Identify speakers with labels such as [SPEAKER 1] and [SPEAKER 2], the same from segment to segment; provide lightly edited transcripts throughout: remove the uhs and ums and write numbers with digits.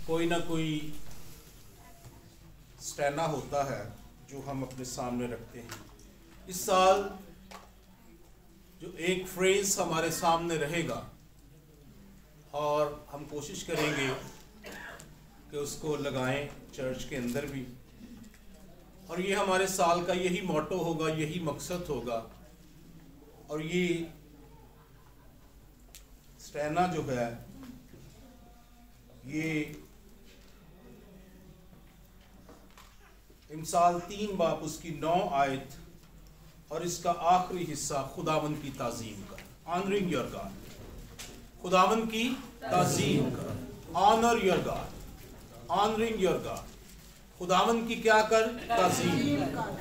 [SPEAKER 1] کوئی نہ کوئی سٹینا ہوتا ہے جو ہم اپنے سامنے رکھتے ہیں. اس سال جو ایک فریز ہمارے سامنے رہے گا اور ہم کوشش کریں گے کہ اس کو لگائیں چرچ کے اندر بھی, اور یہ ہمارے سال کا یہی موٹو ہوگا, یہی مقصد ہوگا. اور یہ سٹینا جو ہے یہ امثال 3 باب اس کی 9 آیت اور اس کا آخری حصہ خداوند کی تعظیم کا, آنرنگ یور گاڈ, خداوند کی تعظیم کا, owner your God, honouring your God, خداوند کی کیا کر, تعظیم.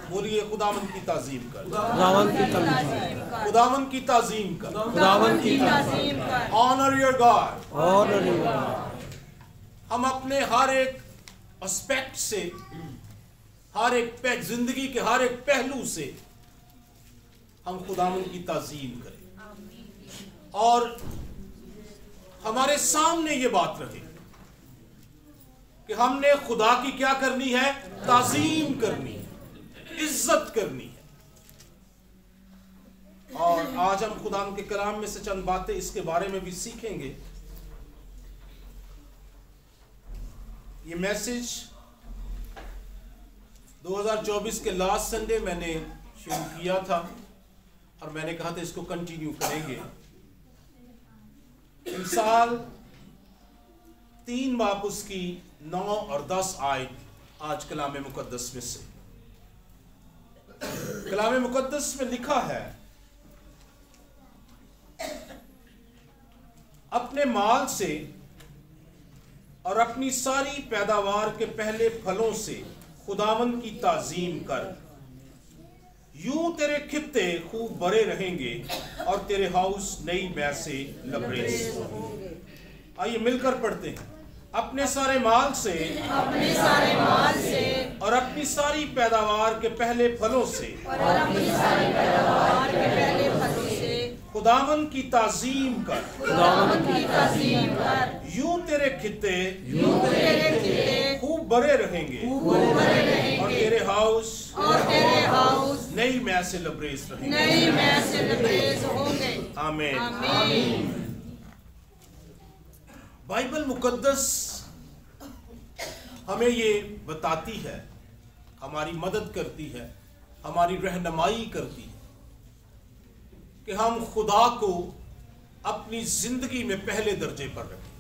[SPEAKER 1] بولیے خداوند کی تعظیم کر,
[SPEAKER 2] خداوند کی تعظیم کر,
[SPEAKER 1] خداوند کی تعظیم کر,
[SPEAKER 2] خداوند کی تعظیم کر,
[SPEAKER 1] owner your God.
[SPEAKER 2] Owner your God.
[SPEAKER 1] ہم اپنے ہر ایک اسپیکٹ سے, ہر ایک زندگی کے ہر ایک پہلو سے ہم خداوند کی تعظیم کریں اور ہمارے سامنے یہ بات رہے کہ ہم نے خدا کی کیا کرنی ہے, تعظیم کرنی ہے, عزت کرنی ہے. اور آج ہم خداوند کے کلام میں سے چند باتیں اس کے بارے میں بھی سیکھیں گے. یہ میسج 2024 کے لاسٹ سنڈے میں نے شروع کیا تھا اور میں نے کہا تھا اس کو کنٹینیو کریں گے. امثال 3 باب اس کی 9 اور 10 آیت آج کلام مقدس میں سے. کلام مقدس میں لکھا ہے, اپنے مال سے اور اپنی ساری پیداوار کے پہلے پھلوں سے خداوند کی تعظیم کر, یوں تیرے خطے خوب بڑے رہیں گے اور تیرے ہاؤس نئی مے سے لبریز ہوں گے. آئیے مل کر پڑھتے ہیں. اپنے سارے مال سے اور اپنی ساری پیداوار کے پہلے پھلوں سے خداوند کی تعظیم کر, یوں تیرے خطے خوب بڑے رہیں گے اور تیرے ہاؤس نئی مے سے لبریز رہیں گے. آمین. بائبل مقدس ہمیں یہ بتاتی ہے, ہماری مدد کرتی ہے, ہماری رہنمائی کرتی ہے کہ ہم خدا کو اپنی زندگی میں پہلے درجے پر رکھیں.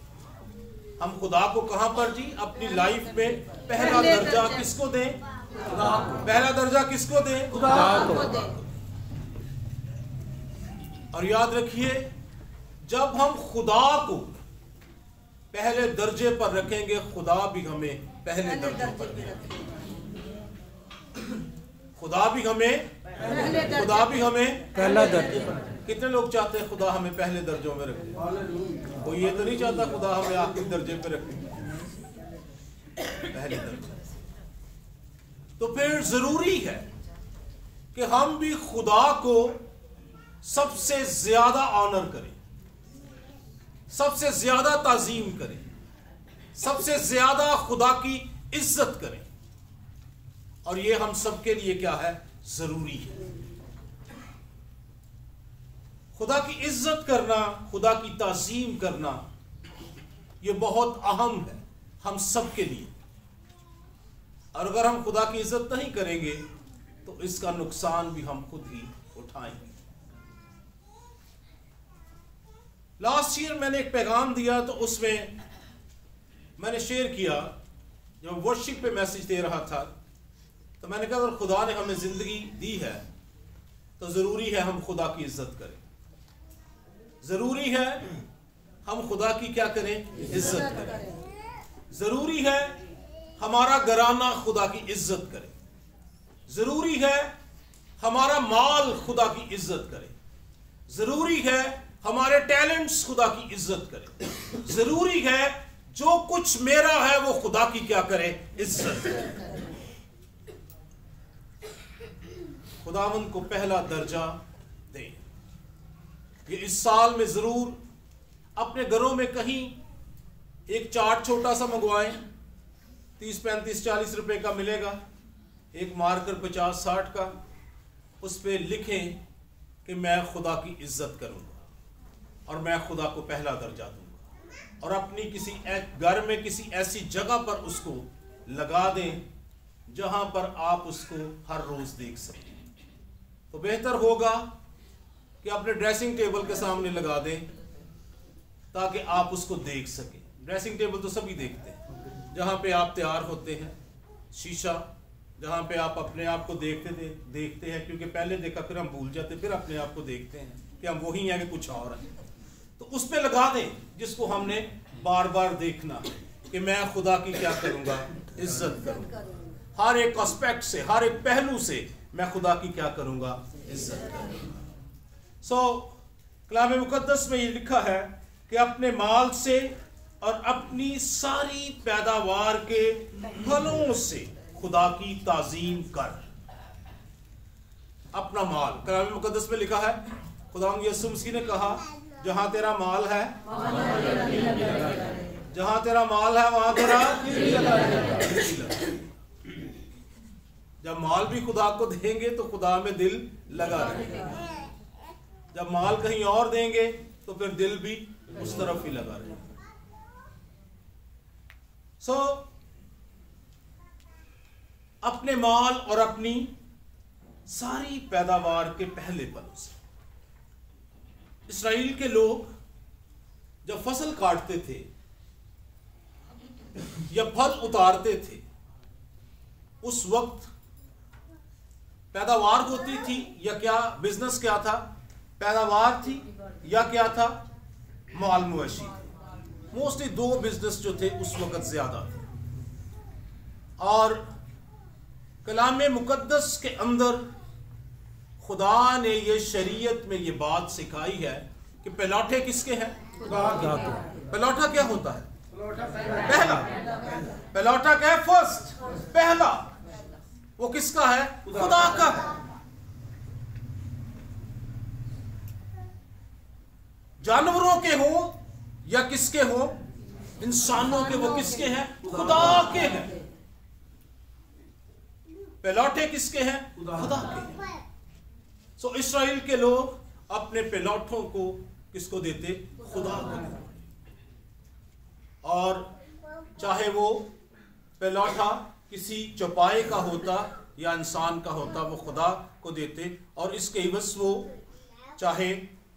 [SPEAKER 1] ہم خدا کو کہاں پر جی, اپنی لائف میں پہلا درجہ کس کو دیں, پہلا درجہ کس کو دیں, خدا کو. اور یاد رکھیے, جب ہم خدا کو پہلے درجے پر رکھیں گے, خدا بھی ہمیں پہلے درجے پر رکھیں گے. خدا بھی ہمیں پہلا درجے پر. کتنے لوگ چاہتے ہیں خدا ہمیں پہلے درجوں میں رکھے؟ کوئی یہ تو نہیں چاہتا خدا ہمیں آخری درجے پہ رکھے, پہلے درجے. تو پھر ضروری ہے کہ ہم بھی خدا کو سب سے زیادہ آنر کریں, سب سے زیادہ تعظیم کریں, سب سے زیادہ خدا کی عزت کریں. اور یہ ہم سب کے لیے کیا ہے, ضروری ہے. خدا کی عزت کرنا, خدا کی تعظیم کرنا, یہ بہت اہم ہے ہم سب کے لیے. اور اگر ہم خدا کی عزت نہیں کریں گے تو اس کا نقصان بھی ہم خود ہی اٹھائیں گے. لاسٹ ایئر میں نے ایک پیغام دیا تو اس میں میں نے شیئر کیا, جب ورشپ پہ میسج دے رہا تھا تو میں نے کہا اگر خدا نے ہمیں زندگی دی ہے تو ضروری ہے ہم خدا کی عزت کریں, ضروری ہے ہم خدا کی کیا کریں, عزت کریں. ضروری ہے ہمارا گھرانہ خدا کی عزت کرے, ضروری ہے ہمارا مال خدا کی عزت کرے, ضروری ہے ہمارے ٹیلنٹس خدا کی عزت کرے, ضروری ہے جو کچھ میرا ہے وہ خدا کی کیا کرے, عزت کرے. خداوند کو پہلا درجہ دیں. یہ اس سال میں ضرور اپنے گھروں میں کہیں एक चार्ट छोटा सा मंगवाएं, 30, 35, 40 रुपए का मिलेगा, एक मार्कर 50, 60 का, उस पे लिखें कि मैं खुदा की इज्जत करूंगा और मैं खुदा को पहला दर्जा दूंगा, और अपनी किसी घर में किसी ऐसी जगह पर उसको लगा दें जहां पर आप उसको हर रोज देख सकें। तो बेहतर होगा कि अपने ड्रेसिंग टेबल के सामने लगा दें ताकि आप उसको देख सकें। ड्रेसिंग टेबल तो सभी देखते हैं, जहां पे आप तैयार होते हैं, शीशा जहां पे आप अपने आप को देखते हैं, क्योंकि पहले देखा फिर हम भूल जाते, फिर अपने आप को देखते हैं कि हम वही हैं कि कुछ और हैं। तो उस पे लगा दें जिसको हमने बार बार देखना कि मैं खुदा की क्या करूंगा, इज्जत करूंगा। हर एक एस्पेक्ट से, हर एक पहलू से मैं खुदा की क्या करूंगा, इज्जत करूंगा। कलाम मुकद्दस में ये लिखा है कि अपने माल से और अपनी सारी पैदावार के फलों से खुदा की ताजीम कर। अपना माल, कलाम मुकद्दस में लिखा है, खुदा यीशु मसीह ने कहा जहां तेरा माल है, जहां तेरा माल है वहां तेरा जब माल भी खुदा को देंगे तो खुदा में दिल लगा रहेगा, जब माल कहीं और देंगे तो फिर दिल भी उस तरफ ही लगा रहेगा। अपने माल और अपनी सारी पैदावार के पहले पलों से। इस्राएल के लोग जब फसल काटते थे या फल उतारते थे, उस वक्त पैदावार होती थी या क्या, बिजनेस क्या था, पैदावार थी या क्या था, माल मवेशी। मोस्टली दो बिजनेस जो थे उस वक्त ज्यादा थे। और कलाम मुकद्दस के अंदर खुदा ने ये शरीयत में ये बात सिखाई है कि पलौठे किसके हैं, पलौठा क्या होता है, पहला पलौठा क्या है, फर्स्ट, पहला, वो किसका है, खुदा का है। जानवरों के हो या किसके हो, इंसानों के, वो किसके हैं, खुदा के हैं। पलौठे किसके हैं, खुदा के हैं। सो इस्राएल के लोग अपने पलौठों को किसको देते, खुदा को देते। और चाहे वो पलौठा किसी चौपाए का होता या इंसान का होता, वो खुदा को देते, और इसके इवज वो चाहे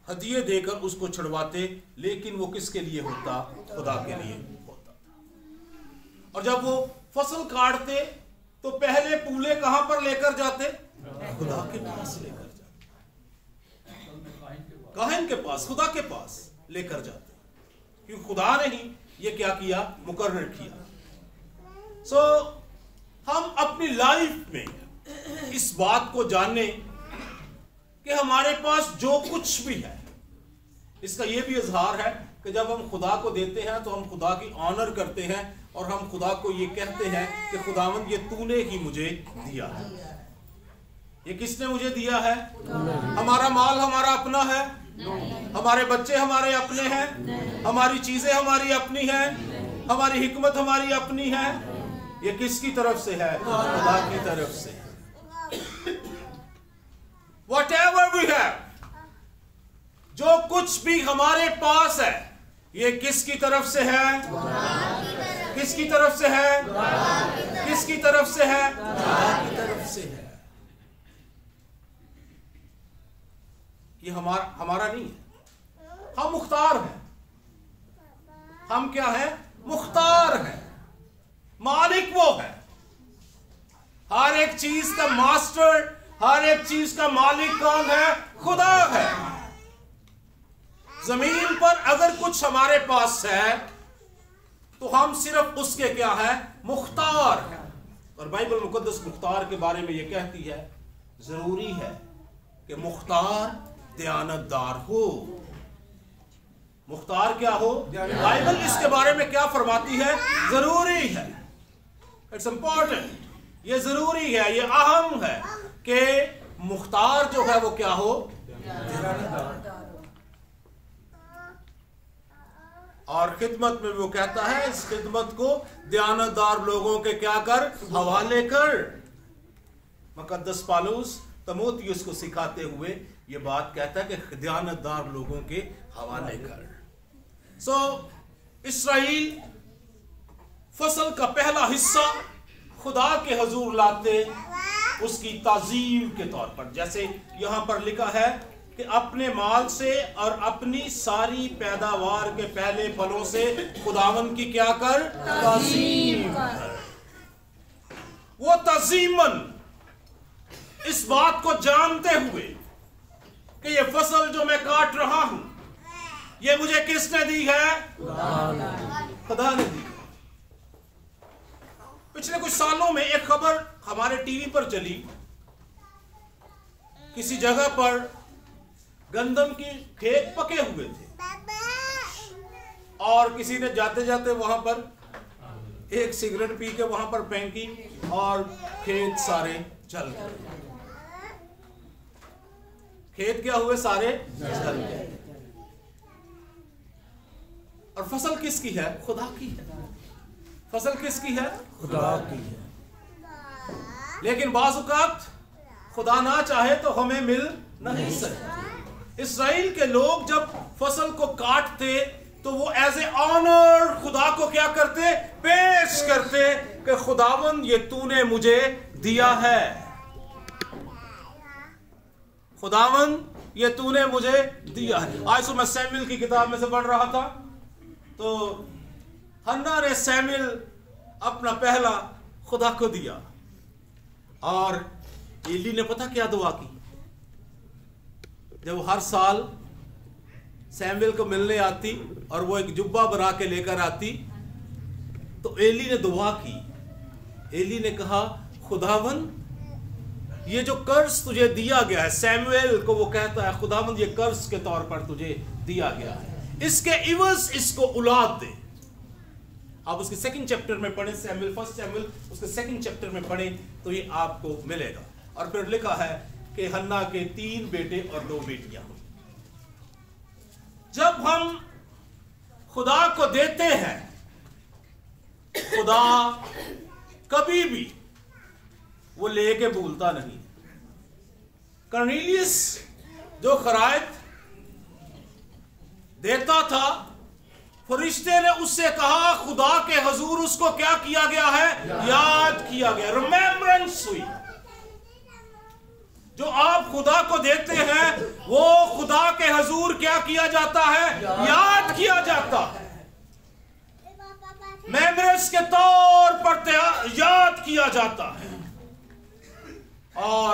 [SPEAKER 1] हदिये देकर उसको छुड़वाते, लेकिन वो किसके लिए होता, खुदा के लिए होता। और जब वो फसल काटते तो पहले पूले कहां पर लेकर जाते, खुदा के पास लेकर जाते, काहिन के पास, खुदा के पास लेकर जाते, क्योंकि खुदा ने ही ये क्या किया, मुकर्रर किया। हम अपनी लाइफ में इस बात को जाने कि हमारे पास जो कुछ भी है, इसका यह भी इजहार है कि जब हम खुदा को देते हैं तो हम खुदा की ऑनर करते हैं और हम खुदा को ये कहते हैं कि खुदावंद ये तूने ही मुझे दिया है। ये किसने मुझे दिया है? हमारा माल हमारा अपना है, हमारे बच्चे हमारे अपने हैं, हमारी चीजें हमारी अपनी हैं, हमारी हिकमत हमारी अपनी है। ये किसकी तरफ से है? खुदा की तरफ से। Whatever we have, जो कुछ भी हमारे पास है, ये किसकी तरफ से है? किसकी तरफ से है? किसकी तरफ से है? खुदा की तरफ से है। ये हमारा नहीं है, हम मुख्तार हैं। हम क्या हैं? मुख्तार हैं। मालिक वो है, हर एक चीज का मास्टर, हर एक चीज का मालिक कौन है? खुदा है। जमीन पर अगर कुछ हमारे पास है तो हम सिर्फ उसके क्या है? मुख्तार है। और बाइबल मुकद्दस मुख्तार के बारे में यह कहती है, जरूरी है कि मुख्तार दयानतदार हो। मुख्तार क्या हो? बाइबल इसके बारे में क्या फरमाती है? जरूरी है, इट्स इंपॉर्टेंट, ये जरूरी है, ये अहम है कि मुख्तार जो है वो क्या हो? और खिदमत में वो कहता है इस खिदमत को दयानतदार लोगों के क्या कर, हवाले कर। मुकद्दस पौलुस तीमुथियुस को सिखाते हुए ये बात कहता है कि दयानतदार लोगों के हवाले कर। इस्राएल फसल का पहला हिस्सा खुदा के हजूर लाते उसकी ताजीम के तौर पर, जैसे यहां पर लिखा है कि अपने माल से और अपनी सारी पैदावार के पहले फलों से खुदावन की क्या कर, ताजीम कर। वो ताजीमन इस बात को जानते हुए कि ये फसल जो मैं काट रहा हूं ये मुझे किसने दी है, खुदा ने दी। पिछले कुछ सालों में एक खबर हमारे टीवी पर चली, किसी जगह पर गंदम की खेत पके हुए थे और किसी ने जाते जाते वहां पर एक सिगरेट पी के वहां पर फेंकी और खेत सारे जल गए। खेत क्या हुए, सारे जल गए। और फसल किसकी है, खुदा की है। फसल किसकी है, खुदा की है। लेकिन बाज़ औक़ात खुदा ना चाहे तो हमें मिल नहीं सकती। इस्राएल के लोग जब फसल को काटते तो वो एज ए ऑनर खुदा को क्या करते, पेश करते कि खुदावन ये तूने मुझे दिया है, खुदावन ये तूने मुझे दिया है। आज मैं सैमुएल की किताब में से पढ़ रहा था तो हन्ना ने सैमुएल अपना पहला खुदा को दिया और एली ने पता क्या दुआ की, जब हर साल सैमुएल को मिलने आती और वो एक जुब्बा बना के लेकर आती तो एली ने दुआ की। एली ने कहा खुदावन ये जो कर्ज तुझे दिया गया है, सैमुएल को वो कहता है खुदावन ये कर्ज के तौर पर तुझे दिया गया है, इसके इवज इसको औलाद दे। आप उसके सेकंड चैप्टर में पढ़ें, सैमुएल फर्स्ट सैमुएल उसके सेकंड चैप्टर में पढ़ें तो ये आपको मिलेगा। और फिर लिखा है कि हन्ना के 3 बेटे और 2 बेटियां। जब हम खुदा को देते हैं, खुदा कभी भी वो लेके भूलता नहीं। कर्नेलियस जो खरायत देता था, फरिश्ते ने उससे कहा खुदा के हजूर उसको क्या किया गया है, याद किया गया, रिमेम्बरेंस हुई। जो आप खुदा को देते हैं वो खुदा के हजूर क्या किया जाता है, याद किया जाता है, मेमोरीज के तौर पर याद किया जाता है। और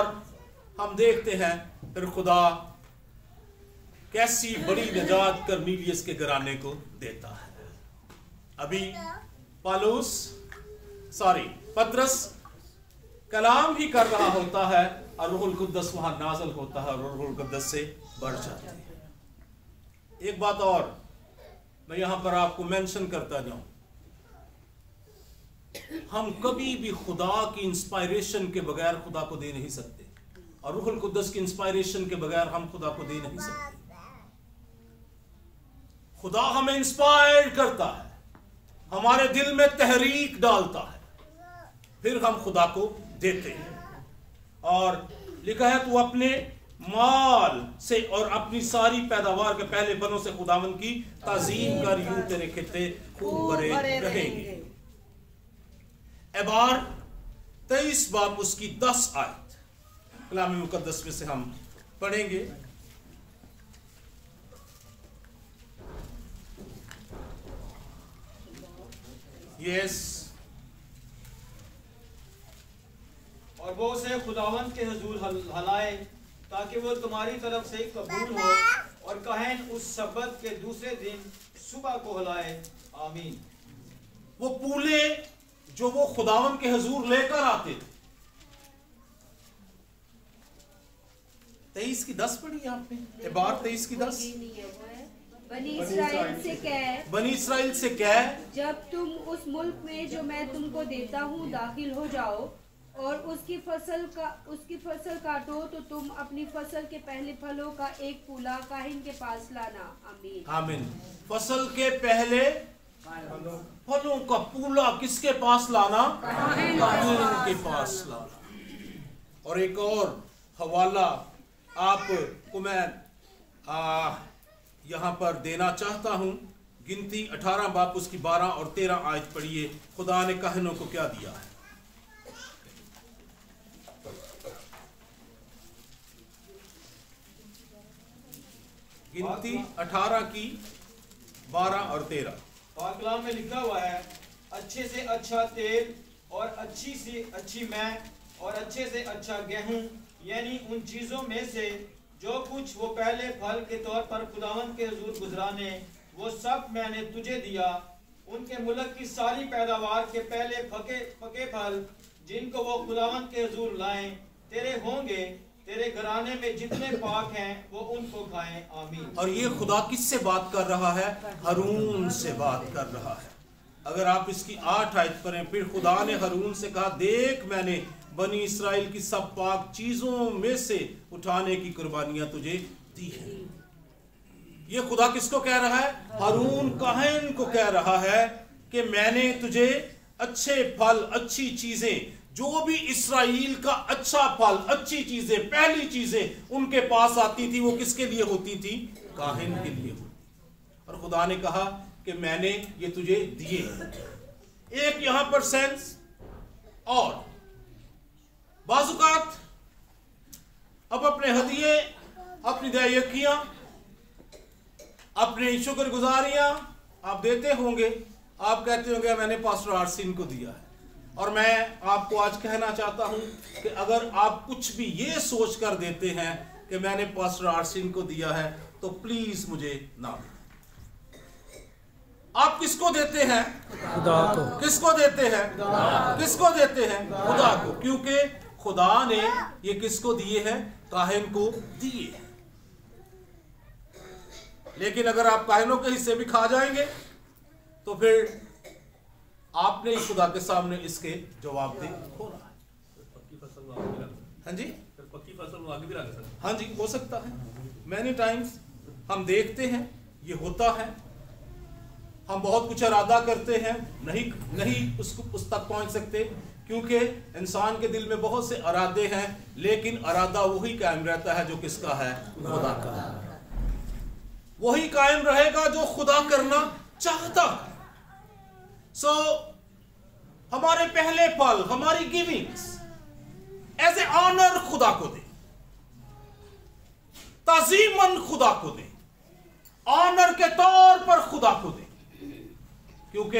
[SPEAKER 1] हम देखते हैं फिर खुदा कैसी बड़ी निजात कर्नेलियस के घराने को देता है। अभी पतरस कलाम ही कर रहा होता है और रूहुल कुद्दस वहां नाज़िल होता है और रूहुल कुद्दस से बढ़ जाती है। एक बात और मैं यहां पर आपको मेंशन करता जाऊं, हम कभी भी खुदा की इंस्पायरेशन के बगैर खुदा को दे नहीं सकते और रूहुल कुद्दस की इंस्पायरेशन के बगैर हम खुदा को दे नहीं सकते। खुदा हमें इंस्पायर करता है, हमारे दिल में तहरीक डालता है, फिर हम खुदा को देते हैं। और लिखा है तू अपने माल से और अपनी सारी पैदावार के पहले फलों से खुदावन की ताजीम कर, यूं तेरे खेते खूब भरे रहेंगे। एबार 23 बाब उसकी 10 आयत कलाम मुकद्दस में से हम पढ़ेंगे। यस,
[SPEAKER 3] और वो उसे खुदावंत के हुजूर हलाए ताकि वो तुम्हारी तरफ से कबूल हो, और कहें उस सब्बत के दूसरे दिन सुबह को हलाए। आमीन।
[SPEAKER 1] वो पूले जो वो खुदावन के हुजूर लेकर आते थे, 23 की 10 पढ़ी आपने, एबार 23 की 10।
[SPEAKER 2] बनी इस्राएल से कह
[SPEAKER 4] जब तुम उस मुल्क में जो मैं तुमको देता हूँ दाखिल हो जाओ और उसकी फसल काटो तो तुम अपनी फसल के पहले फलों का एक पूला काहिन के पास लाना। आमीन।
[SPEAKER 1] आमीन। फसल के पहले फलों का पूला किसके पास लाना? काहिन के पास लाना। और एक और हवाला आपको मैं यहाँ पर देना चाहता हूँ। गिनती 18 बाब उसकी 12 और 13 आयत पढ़िए। खुदा ने काहिनों को क्या दिया है? गिनती 18 की 12 और 13।
[SPEAKER 3] पाक कलाम में लिखा हुआ है, अच्छे से अच्छा तेल और अच्छी से अच्छी मैं और अच्छे से अच्छा गेहूं, यानी उन चीजों में से जो कुछ वो पहले फल के तौर पर खुदावंद के हुजूर गुजराने, वो सब मैंने तुझे दिया। उनके मुल्क की सारी पैदावार के पहले पके फल जिनको वो खुदावंद के हुजूर लाएं तेरे होंगे। तेरे घराने में जितने पाक हैं वो उनको खाएं। आमीन।
[SPEAKER 1] और ये खुदा किससे बात कर रहा है? हारून से बात कर रहा है। अगर आप इसकी 8 आयत पढ़ें, फिर खुदा ने हारून से कहा, देख मैंने बनी इस्राएल की सब पाक चीजों में से उठाने की कुर्बानियां तुझे दी है। ये खुदा किसको कह रहा है? हारून काहिन को कह रहा है कि मैंने तुझे अच्छे फल, अच्छी चीजें, जो भी इस्राएल का अच्छा फल, अच्छी चीजें, पहली चीजें उनके पास आती थी, वो किसके लिए होती थी? काहिन के लिए होती। और खुदा ने कहा कि मैंने ये तुझे दिए। एक यहां पर सेंस। और बाजुकात अब अपने हदिये, अपनी दयाकियां, अपने शुक्रगुजारियां आप देते होंगे। आप कहते होंगे मैंने पास्टर आरसीन को दिया है। और मैं आपको आज कहना चाहता हूं कि अगर आप कुछ भी ये सोच कर देते हैं कि मैंने पास्टर आरसीन को दिया है, तो प्लीज मुझे ना दें। आप किसको देते हैं? खुदा को। किसको देते हैं? किसको देते हैं? खुदा को। क्योंकि खुदा ने ये किसको दिए हैं? काहिन को दिए हैं। लेकिन अगर आप काहिनों के हिस्से भी खा जाएंगे तो फिर आपने ही खुदा के सामने इसके जवाबदेह होना है।
[SPEAKER 5] पक्की फसल
[SPEAKER 1] हाँ जी,
[SPEAKER 5] पक्की फसल आगे भी रख सकते।
[SPEAKER 1] हाँ जी, हो सकता है। मैनी टाइम्स हम देखते हैं ये होता है। हम बहुत कुछ इरादा करते हैं, नहीं उस तक पहुंच सकते, क्योंकि इंसान के दिल में बहुत से इरादे हैं, लेकिन इरादा वही कायम रहता है जो किसका है? खुदा का। वही कायम रहेगा जो खुदा करना चाहता है। सो हमारे पहले फल, हमारी गिविंग्स एज ए ऑनर खुदा को दे, ताजीमन खुदा को दे, ऑनर के तौर पर खुदा को दे, क्योंकि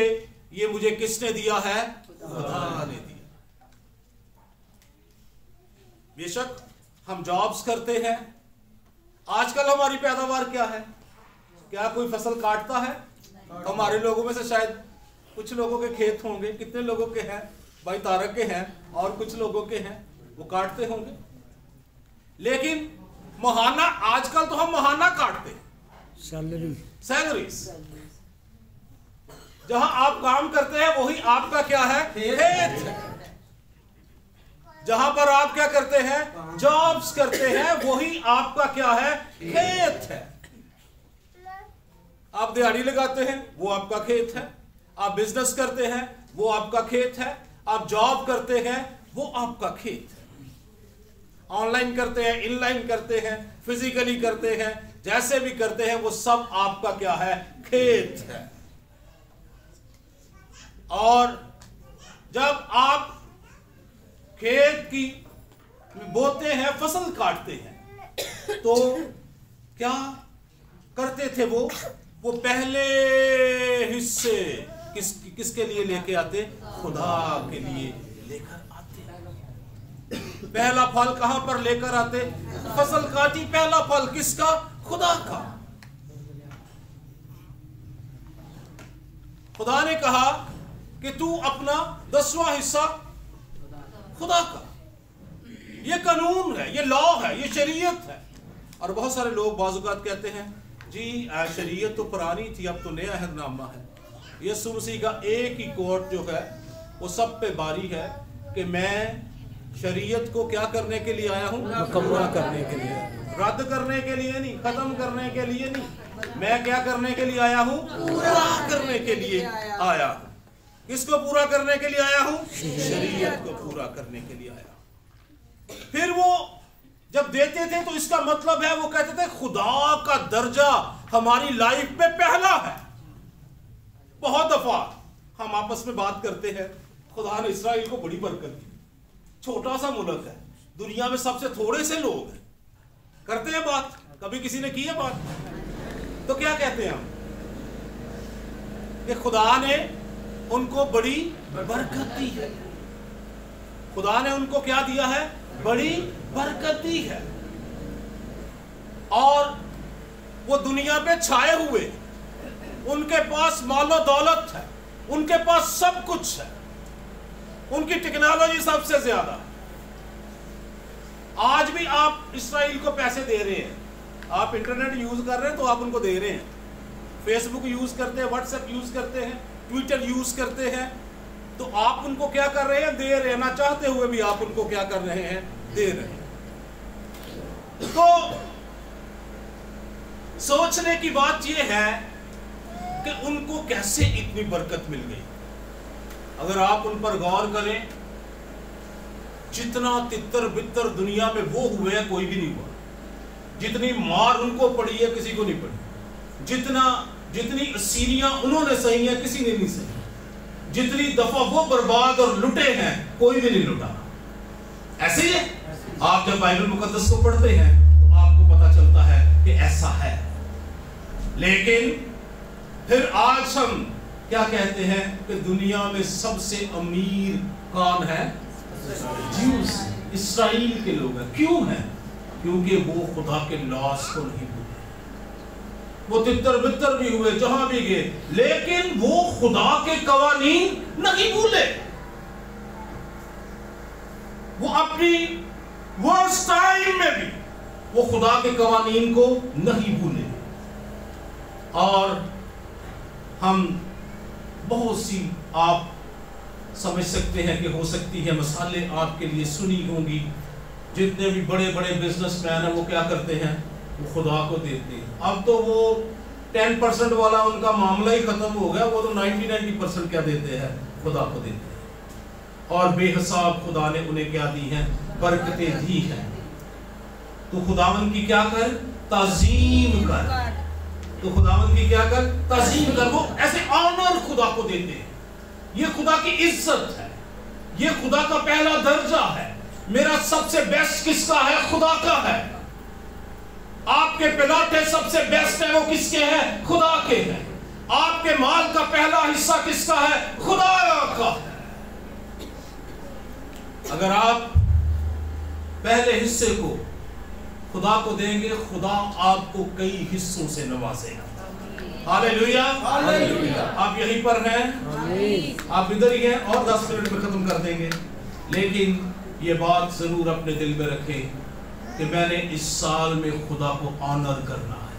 [SPEAKER 1] ये मुझे किसने दिया है? खुदा ने दिया। बेशक हम जॉब्स करते हैं। आजकल हमारी पैदावार क्या है? क्या कोई फसल काटता है? हमारे लोगों में से शायद कुछ लोगों के खेत होंगे। कितने लोगों के हैं? भाई तारक के हैं और कुछ लोगों के हैं, वो काटते होंगे। लेकिन महाना, आजकल तो हम महाना काटते हैं, सैलरीज। जहां आप काम करते हैं वही आपका क्या है? खेत है। जहां पर आप क्या करते हैं? जॉब्स करते हैं, वही आपका क्या है? खेत है। आप दिहाड़ी लगाते हैं, वो आपका खेत है। आप बिजनेस करते हैं, वो आपका खेत है। आप जॉब करते हैं, वो आपका खेत है। ऑनलाइन करते हैं, इनलाइन करते हैं, फिजिकली करते हैं, जैसे भी करते हैं, वो सब आपका क्या है? खेत है। और जब आप खेत की बोते हैं, फसल काटते हैं, तो क्या करते थे? वो पहले हिस्से किसके लिए लेके आते? खुदा के लिए लेकर आते। पहला फल कहां पर लेकर आते? फसल काटी, पहला फल किसका? खुदा का। खुदा ने कहा कि तू अपना 10वां हिस्सा खुदा का। ये कानून है, ये लॉ है, ये शरीयत है। और बहुत सारे लोग बाजुकात कहते हैं जी शरीयत तो पुरानी थी, अब तो नया अहदनामा है। यीशु मसीह का एक ही कोट जो है वो सब पे बारी है कि मैं शरीयत को क्या करने के लिए आया हूँ? पूरा करने के लिए। रद्द करने के लिए नहीं, खत्म करने के लिए नहीं। मैं क्या करने के लिए आया हूँ? पूरा करने के लिए आया हूँ। किसको पूरा करने के लिए आया हूँ? शरीयत को पूरा करने के लिए आया हूँ। फिर वो जब देते थे तो इसका मतलब है वो कहते थे खुदा का दर्जा हमारी लाइफ में पहला है। बहुत दफा हम आपस में बात करते हैं, खुदा ने इस्राएल को बड़ी बरकत दी, छोटा सा मुल्क है, दुनिया में सबसे थोड़े से लोग हैं, करते हैं बात। कभी किसी ने की है बात? तो क्या कहते हैं हम कि खुदा ने उनको बड़ी बरकत दी है। खुदा ने उनको क्या दिया है? बड़ी बरकत दी है। और वो दुनिया पे छाए हुए, उनके पास मालो दौलत है, उनके पास सब कुछ है, उनकी टेक्नोलॉजी सबसे ज्यादा। आज भी आप इस्राएल को पैसे दे रहे हैं, आप इंटरनेट यूज कर रहे हैं तो आप उनको दे रहे हैं, फेसबुक यूज करते हैं, व्हाट्सएप यूज करते हैं, ट्विटर यूज करते हैं, तो आप उनको क्या कर रहे हैं? दे रहे हैं। ना चाहते हुए भी आप उनको क्या कर रहे हैं? दे रहे हैं। तो सोचने की बात यह है कि उनको कैसे इतनी बरकत मिल गई। अगर आप उन पर गौर करें, जितना तितर बितर दुनिया में वो हुए हैं कोई भी नहीं हुआ। जितनी मार उनको पड़ी है किसी को नहीं पड़ी। जितनी असीरियां उन्होंने सही है किसी ने नहीं सही। जितनी दफा वो बर्बाद और लुटे हैं कोई भी नहीं लुटा। ऐसे ही है। आप जब बाइबल मुकद्दस को पढ़ते हैं तो आपको पता चलता है कि ऐसा है। लेकिन फिर आज हम क्या कहते हैं कि दुनिया में सबसे अमीर कौन है? ज्यूस, इस्राएल के लोग हैं। क्यों है? क्योंकि वो खुदा के लॉस को नहीं भूले। वो तितर बितर भी हुए, जहां भी गए, लेकिन वो खुदा के कवानीन नहीं भूले। वो अपनी वर्स्ट टाइम में भी वो खुदा के कवानीन को नहीं भूले। और हम बहुत सी, आप समझ सकते हैं कि हो सकती है मिसालें आपके लिए सुनी होंगी। जितने भी बड़े बड़े बिजनेसमैन हैं वो क्या करते हैं? वो खुदा को देते हैं। अब तो वो 10% वाला उनका मामला ही खत्म हो गया। वो तो 90% क्या देते हैं? खुदा को देते हैं। और बेहिसाब खुदा ने उन्हें क्या दी हैं? बरकतें दी हैं। तो खुदावन की क्या कर? ताजीम कर। तो खुदावन की क्या कर? ताजीम कर। वो ऐसे ऑनर खुदा को देते हैं। ये खुदा की इज्जत है, ये खुदा का पहला दर्जा है। मेरा सबसे बेस्ट किसका है? खुदा का है। आपके प्लाटे सबसे बेस्ट है, वो किसके हैं? खुदा के हैं। आपके माल का पहला हिस्सा किसका है? खुदा का है। अगर आप पहले हिस्से को खुदा को देंगे, खुदा आपको कई हिस्सों से नवाजेगा। Hallelujah, hallelujah. आप यहीं पर हैं, आप इधर ही हैं, और 10 मिनट में खत्म कर देंगे। लेकिन ये बात जरूर अपने दिल में रखें कि मैंने इस साल में खुदा को ऑनर करना है।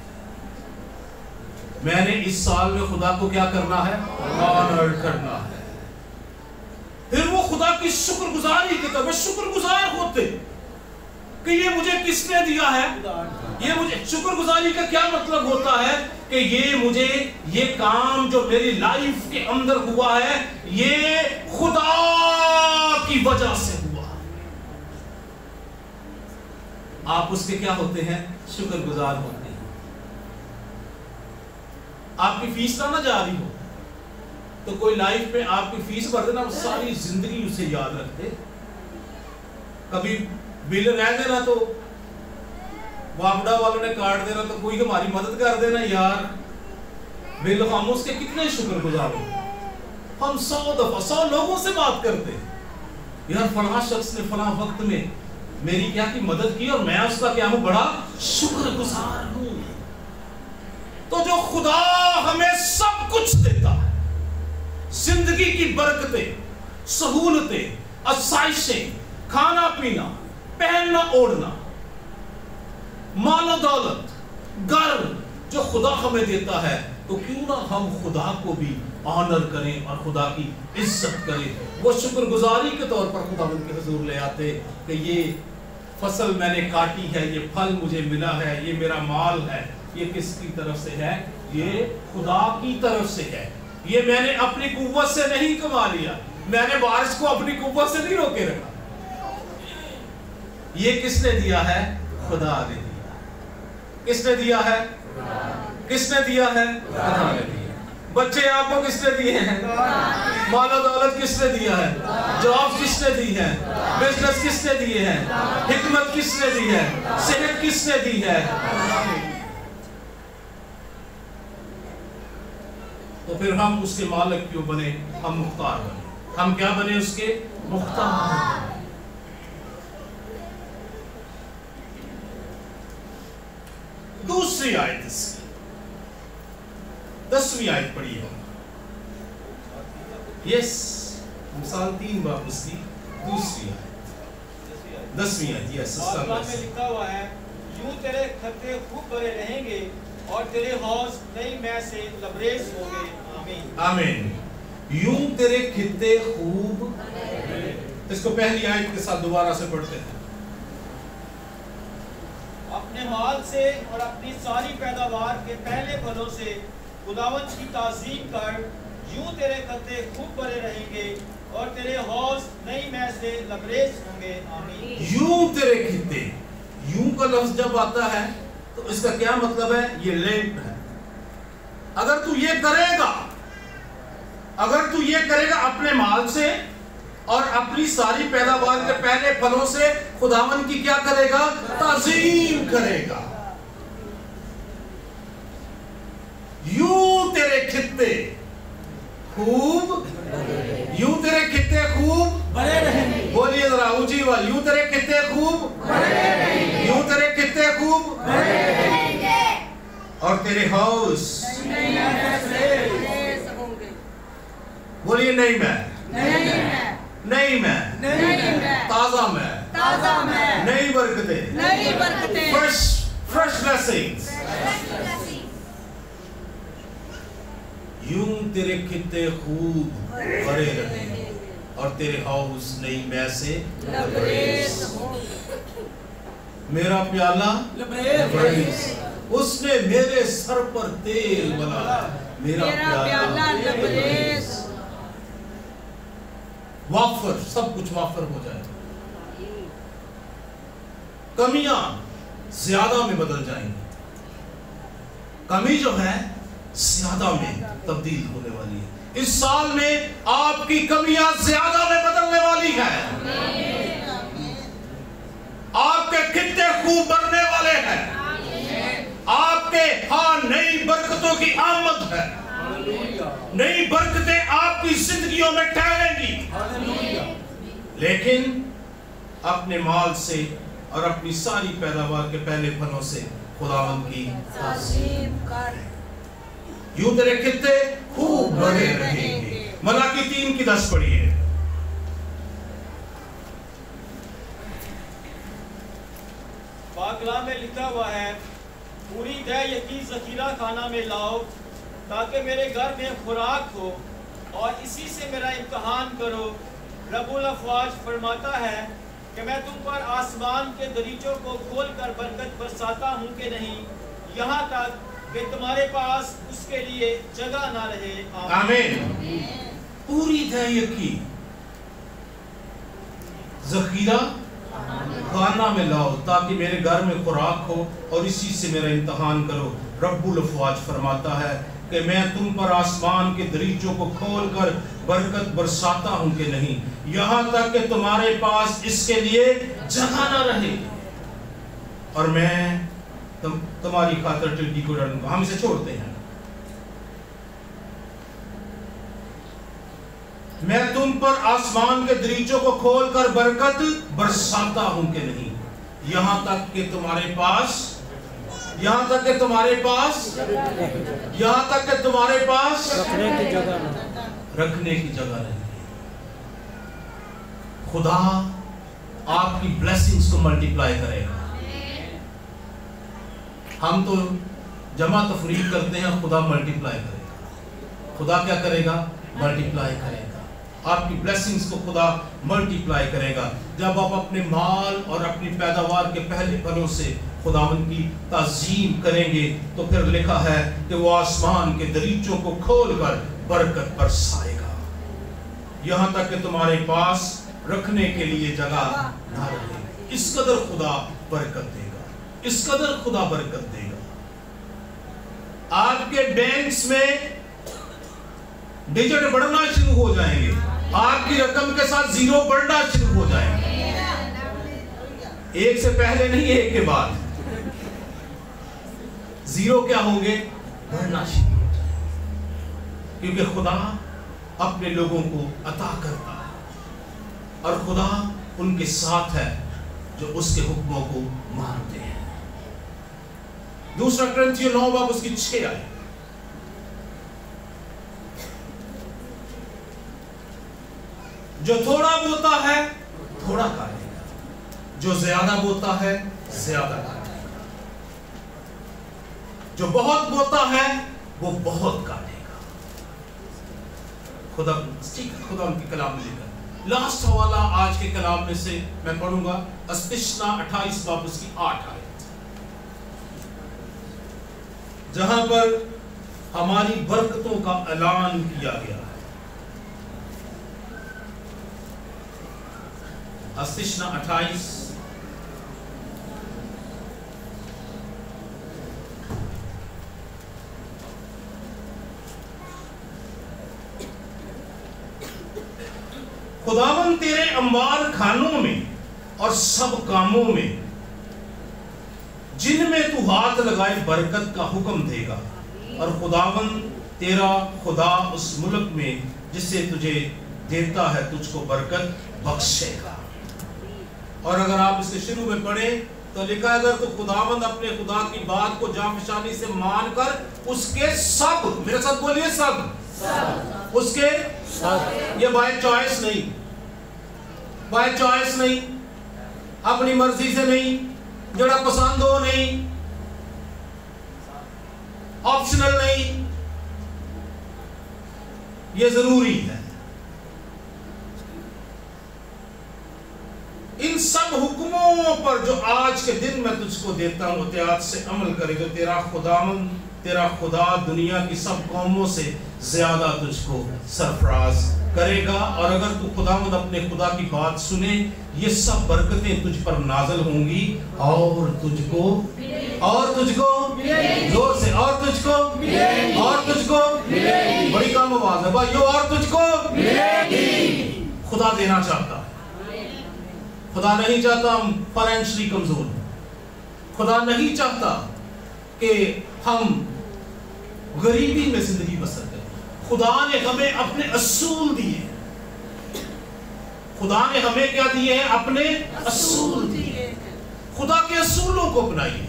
[SPEAKER 1] मैंने इस साल में खुदा को क्या करना है? ऑनर करना है। फिर वो खुदा की शुक्रगुजारी की तरफ शुक्रगुजार होते कि ये मुझे किसने दिया है। ये मुझे, शुक्रगुजारी का क्या मतलब होता है कि ये मुझे, ये काम जो मेरी लाइफ के अंदर हुआ है, ये खुदा की वजह से हुआ। आप उसके क्या होते हैं? शुक्रगुजार होते हैं। आपकी फीस ना जा रही हो तो कोई लाइफ में आपकी फीस भर देना, सारी जिंदगी उसे याद रखते। कभी बिल रह देना तो वापडा वालों ने काट देना तो कोई हमारी मदद कर देना यार, बिल हम उसके कितने शुक्रगुजार हो। हम 100 दफा 100 लोगों से बात करते हैं, यार फलां शख्स ने फलां वक्त में मेरी क्या की मदद की और मैं उसका क्या हूं? बड़ा शुक्रगुजार हूं। तो जो खुदा हमें सब कुछ देता है, जिंदगी की बरकतें, सहूलतें, आसाइशें, खाना पीना, पहनना ओढ़ना, मालो दौलत, घर जो खुदा हमें देता है, तो क्यों ना हम खुदा को भी آنر کریں اور خدا کی عزت کریں. وہ شکر گزاری کے طور پر خداوند کے حضور لے آتے کہ یہ فصل میں نے کاٹی ہے, یہ پھل مجھے ملا ہے, یہ میرا مال ہے, یہ کس کی طرف سے ہے؟ یہ خدا کی طرف سے ہے. یہ میں نے اپنی قوت سے نہیں کما لیا, میں نے بارش کو اپنی قوت سے نہیں روکے رکھا. یہ کس نے دیا ہے؟ خدا نے دیا. کس نے دیا ہے؟ کس نے دیا ہے؟ خدا نے دیا. بچے آپ کو کس نے دیے ہیں؟ مال و دولت کس نے دیا ہے؟ جاب کس نے دی ہے؟ بزنس کس نے دیے ہیں؟ حکمت کس نے دی ہے؟ صحت کس نے دی ہے؟ تو پھر ہم اس کے مالک کیوں بنے؟ ہم مختار بنے. ہم کیا بنے؟ اس کے مختار. دوسری آیت اس کی 10ویں آیت پڑھی ہے. یس, مثال 3 باب اس کی دوسری آیت 10ویں آیت. یس,
[SPEAKER 3] قرآن میں لکھا ہوا ہے, یوں تیرے کھتے خوب بھرے رہیں گے اور تیرے حوض نئی مے سے لبریز ہوں گے. آمین. آمین.
[SPEAKER 1] یوں تیرے کھتے خوب. اس کو پہلی آیت کے ساتھ دوبارہ سے پڑھتے ہیں.
[SPEAKER 3] اپنے مال سے اور اپنی ساری پیداوار کے پہلے پھلوں سے خداوند کی تعظیم کر. یوں تیرے کھتے خوب بھرے رہیں گے اور تیرے حوض نئی مے سے لبریز ہوں گے. آمین.
[SPEAKER 1] یوں تیرے کھتے. یوں کا لفظ جب آتا ہے تو اس کا کیا مطلب ہے؟ یہ لینٹ ہے. اگر تو یہ کرے گا, اگر تو یہ کرے گا اپنے مال سے اور اپنی ساری پیداوار کے پہلے پھلوں سے خداوند کی کیا کرے گا؟ تعظیم کرے گا. یوں تیرے کھتے خوب, یوں تیرے کھتے خوب
[SPEAKER 2] بڑے رہیں گے.
[SPEAKER 1] بولیے ذرا اونچی آواز, یوں تیرے کھتے خوب
[SPEAKER 2] بڑے رہیں گے.
[SPEAKER 1] یوں تیرے کھتے خوب
[SPEAKER 2] بڑے رہیں گے.
[SPEAKER 1] اور تیرے حوض بولیے نہیں میں تازہ میں نئی برکتیں fresh blessings. یوں تیرے کھتے خوب بھرے رہیں اور تیرے حوض نئی مے سے لبریز. میرا پیالہ لبریز, اس نے میرے سر پر تیل بنا. میرا پیالہ لبریز, وافر, سب کچھ وافر ہو جائے. کمیاں زیادہ میں بدل جائیں گی. کمی جو ہے زیادہ میں تبدیل ہونے والی ہے. اس سال میں آپ کی کمیاں زیادہ میں بدلنے والی ہیں. آپ کے کھتے خوب بڑھنے والے ہیں. آپ کے ہاں نئی برکتوں کی آمد ہے. نئی برکتیں آپ کی زندگیوں میں ٹھہریں گی. لیکن اپنے مال سے اور اپنی ساری پیداوار کے پہلے پھلوں سے خداوند کی تعظیم کر. یوں تیرے کھتے خوب بڑے رہیں گے. ملاکی 3:10 پڑھیے.
[SPEAKER 3] پاک کلام میں لکھا ہوا ہے, پوری دے یقین ذخیرہ خانہ میں لاؤ تاکہ میرے گھر میں خوراک ہو اور اسی سے میرا امتحان کرو. رب الافواج فرماتا ہے کہ میں تم پر آسمان کے دریچوں کو کھول کر برکت برساتا ہوں کہ نہیں, یہاں تک کہ تمہارے پاس اس کے لیے جگہ نہ رہے.
[SPEAKER 1] آمین. پوری دے یقین ذخیرہ خانہ میں لاؤ تاکہ میرے گھر میں خوراک ہو اور اسی سے میرا امتحان کرو. رب الافواج فرماتا ہے کہ میں تم پر آسمان کے دریچوں کو کھول کر برکت برساتا ہوں کہ نہیں, یہاں تک کہ تمہارے پاس اس کے لیے جگہ نہ رہے. اور میں تمہاری خاطر ٹڈی کو ڈالوں گا. ہم اسے چھوڑتے ہیں. میں تم پر آسمان کے دریچوں کو کھول کر برکت برساتا ہوں کہ نہیں, یہاں تک کہ تمہارے پاس رکھنے کی جگہ نہیں. خدا آپ کی بلیسنگز کو ملٹیپلائی کرے گا. ہم تو جمع تفریق کرتے ہیں, خدا ملٹیپلائی کرے گا. खुदा क्या करेगा? मल्टीप्लाई करेगा। आपकी ब्लेसिंग्स को खुदा मल्टीप्लाई करेगा। जब आप अपने माल और अपनी पैदावार के पहले फलों से खुदावंद की ताज़ीम करेंगे तो फिर लिखा है कि वो आसमान के दरीचों को खोलकर बरकत बरसाएगा, यहाँ तक कि तुम्हारे पास रखने के लिए जगह ना रहे। इस कदर खुदा बरकत देगा, इस कदर खुदा बरकत देगा। आपके बैंक्स में डिजिट बढ़ना शुरू हो जाएंगे, आपकी रकम के साथ जीरो बढ़ना शुरू हो जाएंगे। एक से पहले नहीं, एक के बाद जीरो क्या होंगे? बढ़ना शुरू हो जाएंगे, क्योंकि खुदा अपने लोगों को अता करता है और खुदा उनके साथ है जो उसके हुक्मों को मानते हैं। दूसरा कुरिन्थियों 9 बाब उसकी 6 आयत। जो थोड़ा बोता है थोड़ा काटेगा, जो ज्यादा बोता है ज्यादा काटेगा, जो बहुत बोता है वो बहुत काटेगा। खुदा उनके कलाम में लिखा। लास्ट हवाला आज के कलाम में से मैं पढ़ूंगा, अस्तिश्ना 28 बाब उसकी 8 आयत, जहां पर हमारी बरकतों का ऐलान किया गया है। अस्तिश्ना 28 खुदावन तेरे अंबार खानों में और सब कामों में जिनमें तू हाथ लगाए बरकत का हुक्म देगा, और खुदावन तेरा खुदा उस मुल्क में जिसे तुझे देता है तुझको बरकत बख्शेगा। और अगर आप इसके शुरू में पढ़ें तो लिखा है, अगर तो खुदावंद अपने खुदा की बात को जांफशानी से मानकर उसके सब, मेरे साथ बोलिए सब, उसके सब, ये बाय चॉइस नहीं, बाय चॉइस नहीं, अपनी मर्जी से नहीं, जड़ा पसंद हो नहीं, ऑप्शनल नहीं, ये जरूरी है। इन सब हुक्मों पर जो आज के दिन मैं तुझको देता हूं एहतियात से अमल करे तो तेरा खुदा दुनिया की सब कौमों से ज्यादा तुझको सरफराज करेगा। और अगर तू खुदावंद अपने खुदा की बात सुने, ये सब बरकतें तुझ पर नाज़िल होंगी और तुझको जोर से और तुझको बड़ी कम आवाज है भाई, और तुझको खुदा देना चाहता है। खुदा नहीं चाहता हम फाइनेंशियली कमजोर, खुदा नहीं चाहता कि हम गरीबी में जिंदगी बसर करें। खुदा ने हमें अपने असूल दिए, खुदा ने हमें क्या दिए हैं? अपने असूल दिए। खुदा के असूलों को अपनाइए,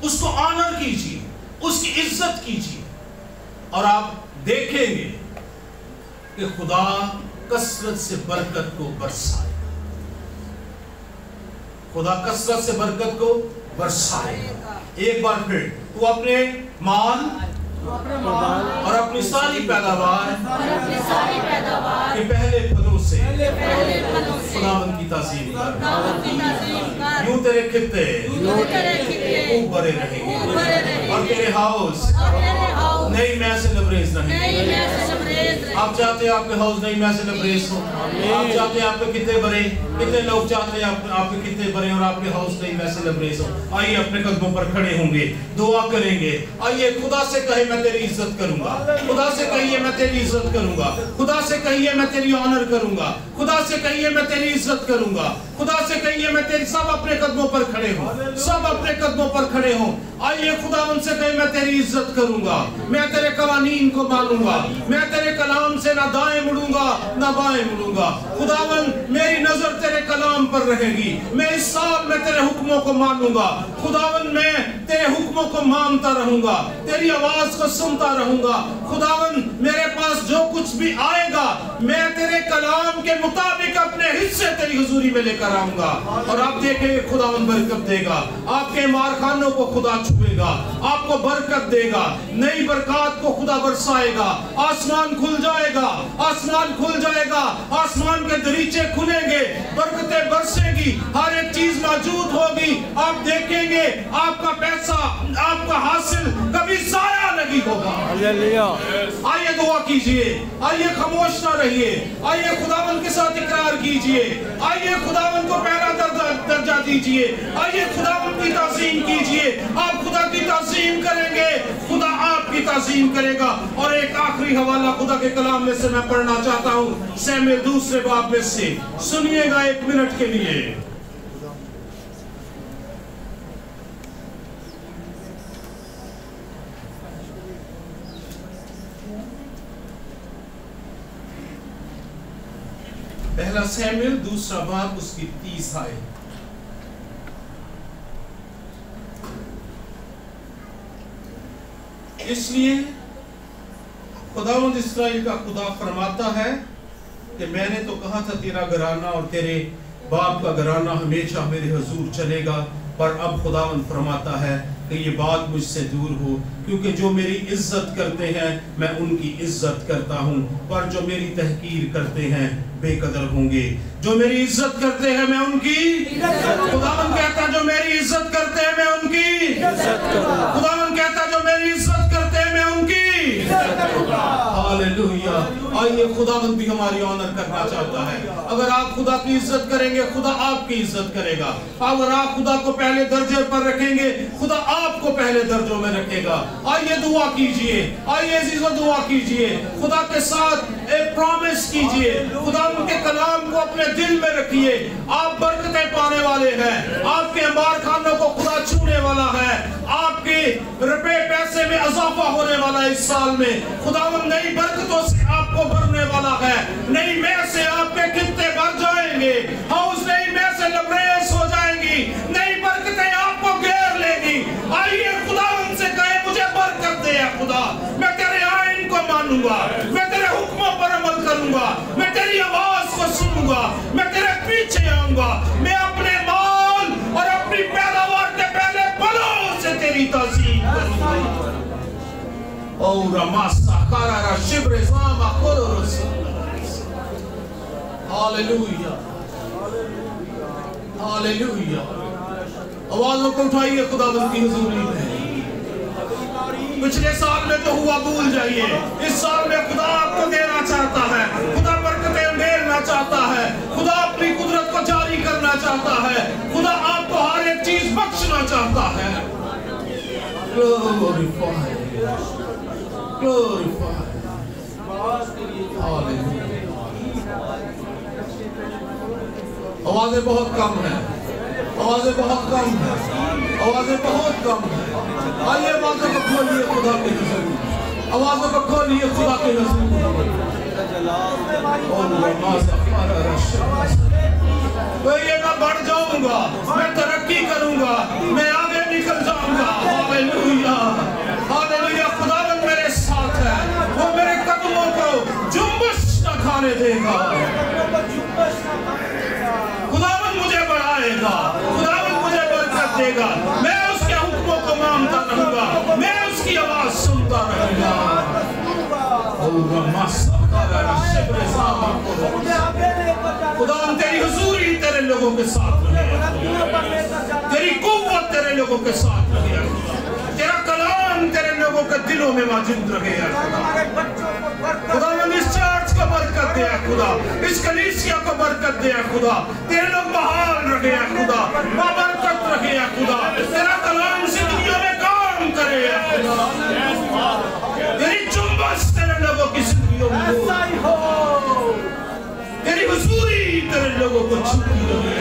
[SPEAKER 1] उसको ऑनर कीजिए, उसकी इज्जत कीजिए, और आप देखेंगे कि खुदा कसरत से बरकत को बरसाए, खुदा कसरत से बरकत को बरसाएगा। एक बार फिर तू अपने माल और अपनी सारी पैदावार के पहले फलों से खुदावंद की ताज़ीम कर। यूं तेरे खित्ते खूब भरे रहेंगे और तेरे हाउस नई मैं से लबरेज रहेंगे। आप चाहते हैं आपके हाउस नई मैं से लबरेज हो, आप चाहते हैं आपके कितने भरे, कितने लोग चाहते हैं आपके कितने भरे और आपके हाउस नई मैं से लबरेज हो। आइए अपने कदमों पर खड़े होंगे, दुआ करेंगे। आइए खुदा से कहे मैं तेरी इज्जत करूंगा, खुदा से कहिए मैं तेरी इज्जत करूंगा, खुदा से कहिए मैं तेरी ऑनर करूंगा, खुदा से कहिए मैं तेरी इज्जत करूंगा, खुदा से कहिए मैं तेरी। सब अपने कदमों पर खड़े हो, सब अपने कदमों पर खड़े हो। आइए खुदा उनसे कहे मैं तेरी इज्जत करूंगा, मैं तेरे कवानीन को मानूंगा, मैं तेरे तेरे कलाम से ना दाएं मुड़ूंगा ना बाएं मुड़ूंगा। खुदावन मेरी नजर तेरे कलाम पर रहेगी, मैं इस साल में तेरे हुक्मों को मानूंगा। खुदावन मैं तेरे हुक्मों को मानता रहूंगा, तेरी आवाज को सुनता रहूंगा। खुदावन मेरे पास जो कुछ भी आएगा मैं तेरे कलाम के मुताबिक अपने हिस्से तेरी हुजूरी में लेकर आऊंगा। और आप देखेंगे खुदावन बरकत देगा, आपके मारखानों को खुदा छुएगा, आपको बरकत देगा, नई बरकत को खुदा बरसाएगा। आसमान खुल जाएगा, आसमान खुल जाएगा, आसमान के दरीचे खुलेंगे, बरकतें बरसेंगी, हर एक चीज मौजूद होगी। आप देखेंगे आपका पैसा, आपका हासिल कभी जाया नहीं होगा। आइए दुआ कीजिए, आइए खामोश ना रहिए, आइए खुदावन के साथ इकरार कीजिए, आइए खुदावन को पहला दर्जा दीजिए, आइए खुदावन की ताज़ीम कीजिए। आप खुदा की ताज़ीम करेंगे, खुदा आपकी ताज़ीम करेगा। और एक आखिरी हवाला खुदा के कलाम में से मैं पढ़ना चाहता हूँ, शमूएल दूसरे बाब में से, सुनिएगा 1 मिनट के लिए। पहला शमूएल दूसरा बाब उसकी 30 आयत। इसलिए खुदावंद इस्राएल का खुदा फरमाता है कि मैंने तो कहा था तेरा घराना और तेरे बाप का घराना हमेशा मेरे हुजूर चलेगा, पर अब खुदावंद फरमाता है कि ये बात मुझसे दूर हो, क्योंकि जो मेरी इज्जत करते हैं मैं उनकी इज्जत करता हूँ, पर जो मेरी तहकीर करते हैं बेकदर होंगे। जो मेरी इज्जत करते हैं मैं उनकी, खुदावंद कहता है जो मेरी इज्जत करते हैं मैं उनकी, खुदावंद कहता है जो मेरी इज्जत करते हैं मैं उनकी। हालेलुया। आइए खुदावंद भी हमारी ऑनर करना चाहता है। अगर आप खुदा की इज्जत करेंगे खुदा आपकी इज्जत करेगा। अगर आप खुदा को पहले दर्जे पर रखेंगे खुदा आपको पहले दर्जों में रखेगा। आइए दुआ कीजिए, आइए अजीजों दुआ कीजिए, खुदा के साथ एक प्रॉमिस कीजिए, खुदा उनके कलाम को अपने दिल में रखिए। आप बरकतें पाने वाले हैं, आपके अंबार खानों को खुदा छूने वाला है, आपके रुपए पैसे में इजाफा होने वाला है। इस साल में खुदावंद नई बरकतों से आपको भरने वाला है, नई में से आपके खित्ते भर जाएंगे, हाउस नई में से लबरेज हो जाएंगी, नई बरकतें आपको घेर लेगी। आइए खुदावंद से कहे मुझे बरकत दे खुदा, मैं तेरे आईन को मानूंगा, मैं तेरे हुक्मों पर अमल करूंगा, मैं तेरी आवाज को सुनूंगा, मैं तेरे पीछे आऊंगा, मैं अपने माल और अपनी पैदावार के पहले फलों से तेरी ताज़ीम करूंगा। और मासा कारा शिब्रे सामा कोरोस। Hallelujah, hallelujah. आवाज़ों को उठाइए खुदावंद की हुजूरी में। पिछले साल में जो हुआ भूल जाइए, इस साल में खुदा आपको देना चाहता है, खुदा बरकतें उंडेलना चाहता है, खुदा अपनी कुदरत को जारी करना चाहता है, खुदा आपको हर एक चीज बख्शना चाहता है। Glorify, glorify, hallelujah। आवाजें बहुत कम हैं, आवाजें बहुत कम हैं, आवाजें बहुत कम हैं। आइए आवाज़ों को खोलिए खुदा के हुजूर, आवाज़ों को खोलिए खुदा के हुजूर। ये मैं बढ़ जाऊंगा, मैं तरक्की करूंगा, मैं आगे निकल जाऊंगा। Hallelujah, hallelujah. खुदावंद मेरे साथ है, वो मेरे कदमों को जुम्बश न खाने देगा। खुदावंद मुझे बढ़ाएगा, खुदावंद मुझे बरकत देगा। मैं उसके हुक्मों को मानता रहूंगा, मैं उसकी आवाज सुनता रहूंगा। खुदावंद तेरी हुजूरी तेरे लोगों के साथ रहे, तेरी कुव्वत तेरे लोगों के साथ रहे, तेरा कलाम तेरे लोगों के दिलों में मौजूद रहे। खुदावंद इस चर्च को बरकत दे खुदा, इस कलीसिया को बरकत दे खुदा, तेरे लोग बहाल रहे खुदा, बाबरकत रहे खुदा, तेरा कलाम जिंदगियों में काम करे खुदा, तेरी जुम्बश तेरे लोगों की जिंदगियों में हो, तेरी हुजूरी तेरे लोगों को छूती रहे।